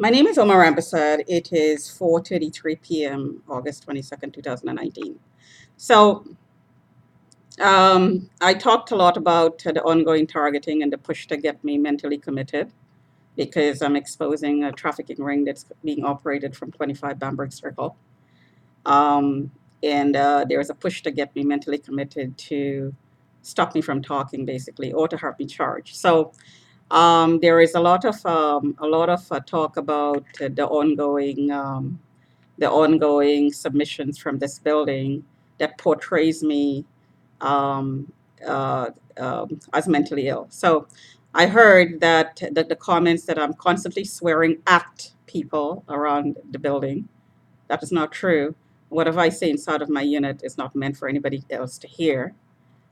My name is Omar Ambasad. It is 4:33 p.m., August 22nd, 2019. So, I talked a lot about the ongoing targeting and the push to get me mentally committed because I'm exposing a trafficking ring that's being operated from 25 Bamberg Circle. Um, and there's a push to get me mentally committed to stop me from talking, basically, or to have me charged. So, there is a lot of talk about the ongoing submissions from this building that portrays me um, as mentally ill. So I heard that the comments that I'm constantly swearing at people around the building. That is not true. Whatever I say inside of my unit is not meant for anybody else to hear.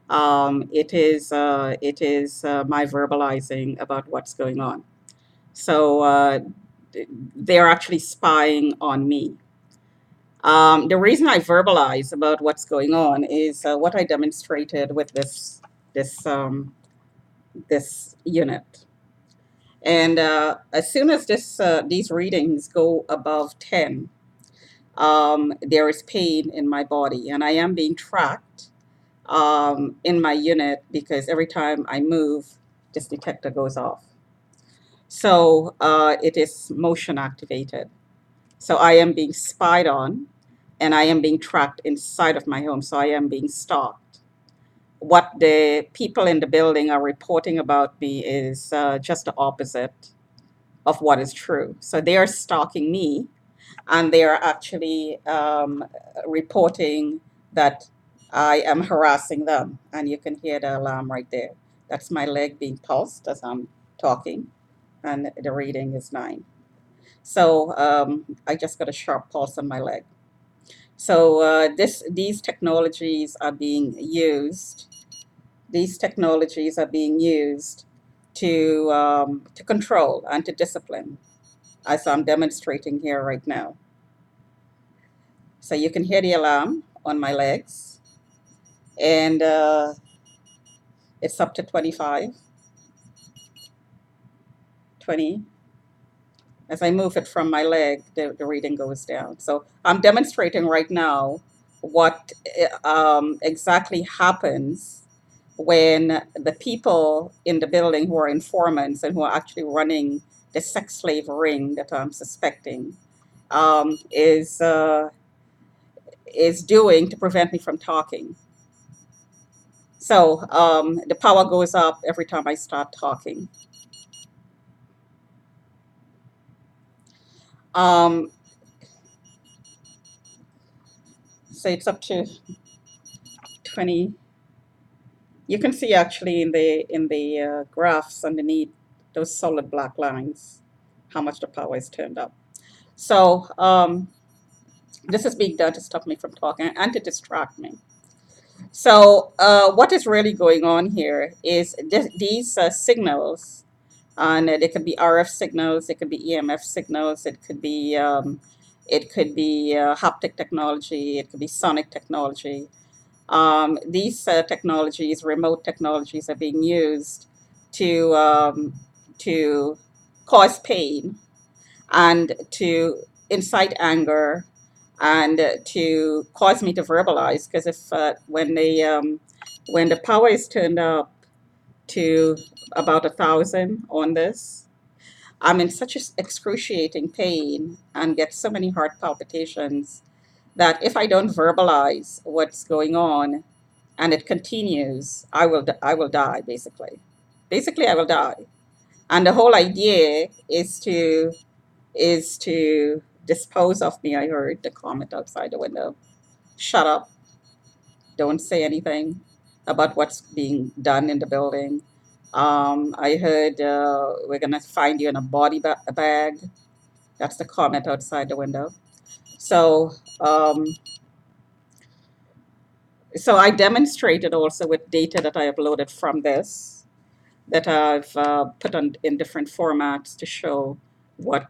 It is my verbalizing about what's going on. So they're actually spying on me. The reason I verbalize about what's going on is what I demonstrated with this unit. And as soon as these readings go above 10, there is pain in my body, and I am being tracked in my unit because every time I move, this detector goes off. So it is motion activated. So I am being spied on, and I am being tracked inside of my home. So I am being stalked. What the people in the building are reporting about me is just the opposite of what is true. So they are stalking me, and they are actually reporting that I am harassing them. And you can hear the alarm right there. That's my leg being pulsed as I'm talking, and the reading is 9. So I just got a sharp pulse on my leg. So these technologies are being used. These technologies are being used to control and to discipline, as I'm demonstrating here right now. So you can hear the alarm on my legs, and it's up to 25, 20. As I move it from my leg, the reading goes down. So I'm demonstrating right now what exactly happens when the people in the building who are informants and who are actually running the sex slave ring that I'm suspecting um, is uh, is doing to prevent me from talking. So the power goes up every time I start talking. Um, so it's up to 20. You can see actually in the graphs underneath those solid black lines how much the power is turned up. So this is being done to stop me from talking and to distract me. So what is really going on here is these signals, and they could be RF signals, it could be EMF signals, it could be haptic technology, it could be sonic technology. These technologies, remote technologies, are being used to cause pain and to incite anger and to cause me to verbalize. Because if when the power is turned up to about 1,000 on this, I'm in such excruciating pain and get so many heart palpitations that if I don't verbalize what's going on and it continues, I will die basically. Basically, I will die. And the whole idea is to dispose of me. I heard the comment outside the window. Shut up. Don't say anything about what's being done in the building. I heard we're gonna find you in a bag. That's the comment outside the window. So, I demonstrated also with data that I uploaded from this, that I've put on in different formats to show what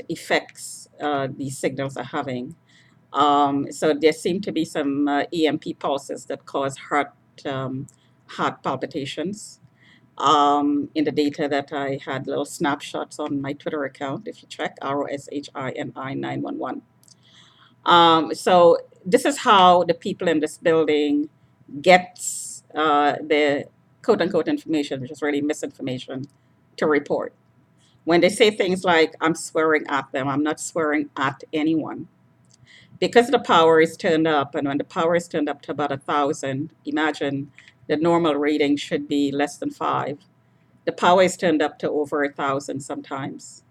effects these signals are having. So there seem to be some EMP pulses that cause heart palpitations. in the data that I had little snapshots on my Twitter account, if you check, ROSHINI 911. So this is how the people in this building gets the quote unquote information, which is really misinformation, to report. When they say things like, I'm swearing at them, I'm not swearing at anyone. Because the power is turned up, and when the power is turned up to about 1,000, imagine the normal rating should be less than 5. The power is turned up to over 1,000 sometimes.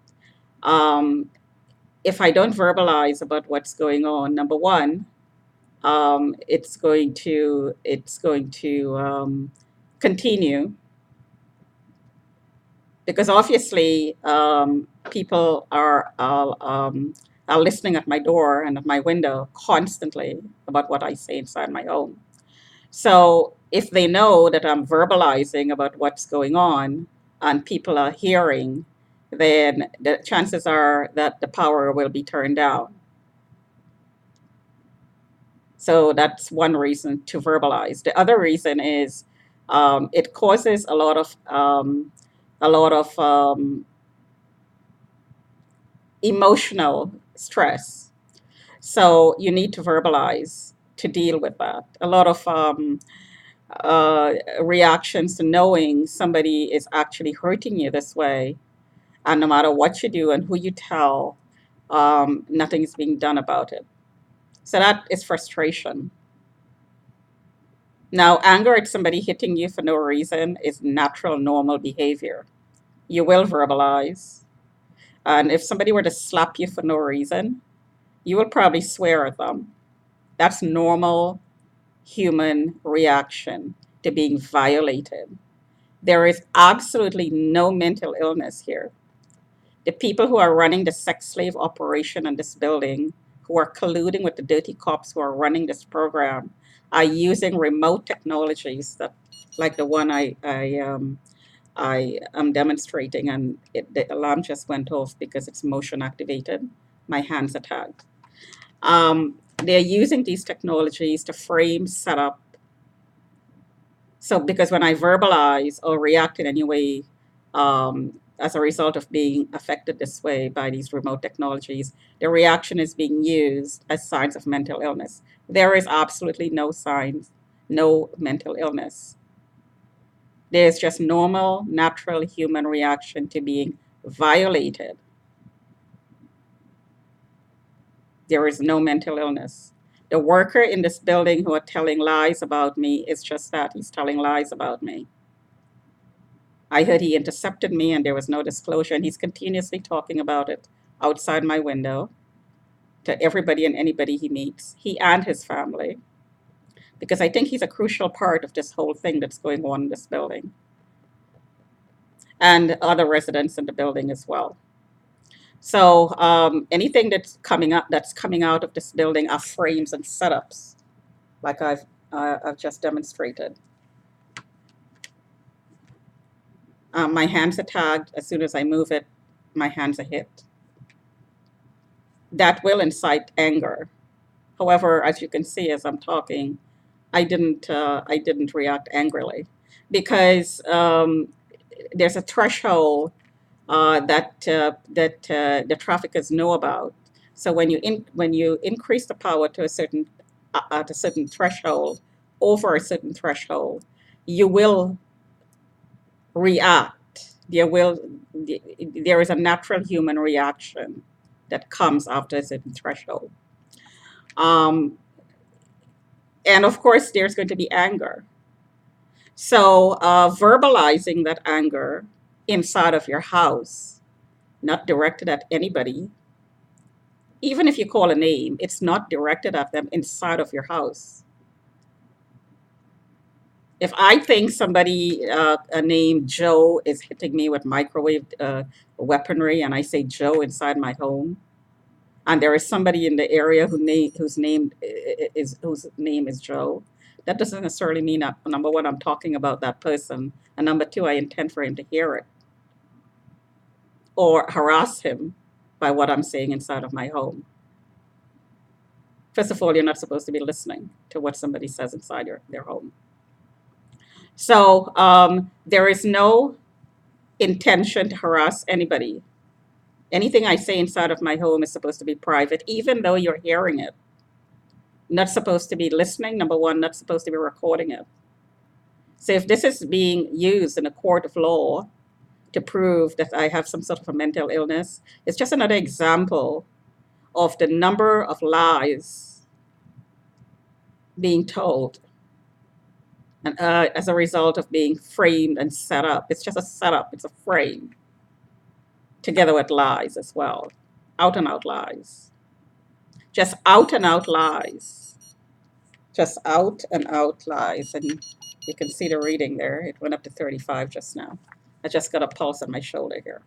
Um, if I don't verbalize about what's going on, number one, it's going to continue because obviously people are listening at my door and at my window constantly about what I say inside my home. So if they know that I'm verbalizing about what's going on and people are hearing, then the chances are that the power will be turned down. So that's one reason to verbalize. The other reason is it causes a lot of emotional stress. So you need to verbalize to deal with that. A lot of reactions to knowing somebody is actually hurting you this way, and no matter what you do and who you tell, nothing is being done about it. So that is frustration. Now, anger at somebody hitting you for no reason is natural, normal behavior. You will verbalize. And if somebody were to slap you for no reason, you will probably swear at them. That's normal human reaction to being violated. There is absolutely no mental illness here. The people who are running the sex slave operation in this building, who are colluding with the dirty cops who are running this program, are using remote technologies that, like the one I am demonstrating, and the alarm just went off because it's motion activated. My hands are tagged. They're using these technologies to frame, set up. So, because when I verbalize or react in any way as a result of being affected this way by these remote technologies, the reaction is being used as signs of mental illness. There is absolutely no signs, no mental illness. There's just normal, natural human reaction to being violated. There is no mental illness. The worker in this building who are telling lies about me is just that. He's telling lies about me. I heard he intercepted me and there was no disclosure, and he's continuously talking about it outside my window to everybody and anybody he meets, he and his family, because I think he's a crucial part of this whole thing that's going on in this building and other residents in the building as well. So anything that's coming out of this building are frames and setups, like I've just demonstrated. My hands are tagged. As soon as I move it, my hands are hit. That will incite anger. However, as you can see, as I'm talking, I didn't react angrily because there's a threshold that the traffickers know about. So when you increase the power to a certain at a certain threshold, over a certain threshold, you will react. There is a natural human reaction that comes after a certain threshold. Um, and of course, there's going to be anger. So, verbalizing that anger inside of your house, not directed at anybody, even if you call a name, it's not directed at them inside of your house. If I think somebody named Joe is hitting me with microwave weaponry, and I say Joe inside my home, and there is somebody in the area whose name is Joe, that doesn't necessarily mean that, number one, I'm talking about that person, and number two, I intend for him to hear it or harass him by what I'm saying inside of my home. First of all, you're not supposed to be listening to what somebody says inside their home. So there is no intention to harass anybody. Anything I say inside of my home is supposed to be private, even though you're hearing it. Not supposed to be listening, number one, not supposed to be recording it. So if this is being used in a court of law to prove that I have some sort of a mental illness, it's just another example of the number of lies being told, and as a result of being framed and set up. It's just a setup, it's a frame, together with lies as well. Out and out lies. Just out and out lies. Just out and out lies. And you can see the reading there. It went up to 35 just now. I just got a pulse on my shoulder here,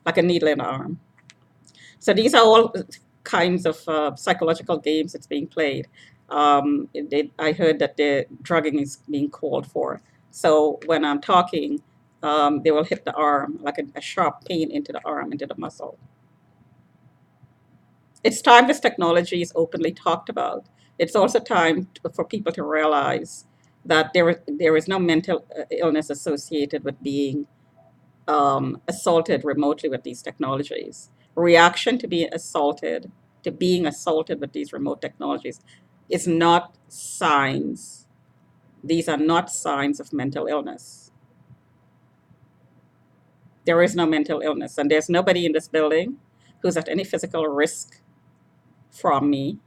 like a needle in the arm. So these are all kinds of psychological games that's being played. I heard that the drugging is being called for. So when I'm talking, they will hit the arm, like a sharp pain into the arm, into the muscle. It's time this technology is openly talked about. It's also time for people to realize that there is no mental illness associated with being assaulted remotely with these technologies. Reaction to being assaulted with these remote technologies is not signs. These are not signs of mental illness. There is no mental illness, and there's nobody in this building who's at any physical risk from me.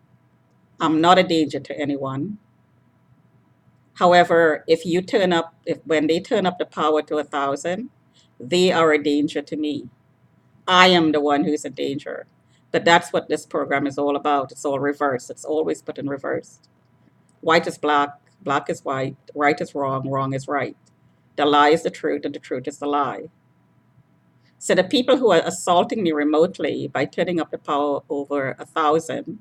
I'm not a danger to anyone. However, if when they turn up the power to 1,000, they are a danger to me. I am the one who's in danger. But that's what this program is all about. It's all reversed. It's always put in reverse. White is black, black is white, right is wrong, wrong is right. The lie is the truth, and the truth is the lie. So the people who are assaulting me remotely by turning up the power over 1,000,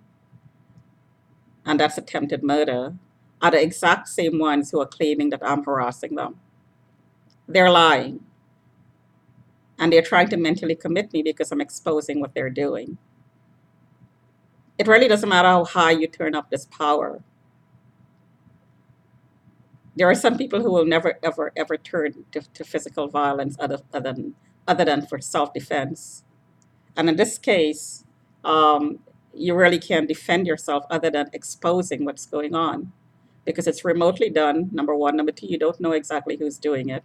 and that's attempted murder, are the exact same ones who are claiming that I'm harassing them. They're lying. And they're trying to mentally commit me because I'm exposing what they're doing. It really doesn't matter how high you turn up this power. There are some people who will never, ever, ever turn to physical violence other than for self-defense. And in this case, you really can't defend yourself other than exposing what's going on because it's remotely done, number one. Number two, you don't know exactly who's doing it.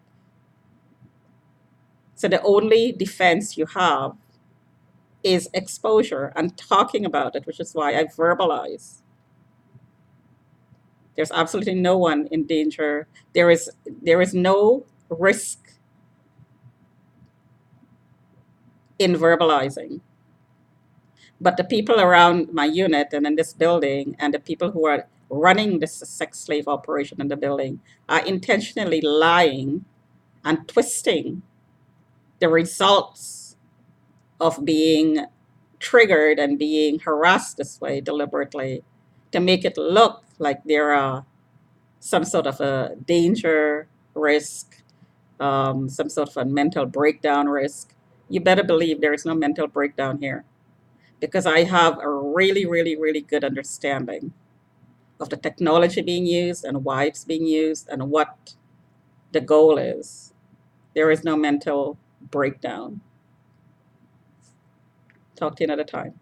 So the only defense you have is exposure and talking about it, which is why I verbalize. There's absolutely no one in danger. There is no risk in verbalizing. But the people around my unit and in this building and the people who are running this sex slave operation in the building are intentionally lying and twisting the results of being triggered and being harassed this way deliberately to make it look like there are some sort of a danger risk, some sort of a mental breakdown risk. You better believe there is no mental breakdown here because I have a really, really, really good understanding of the technology being used and why it's being used and what the goal is. There is no mental breakdown. Talk to you another time.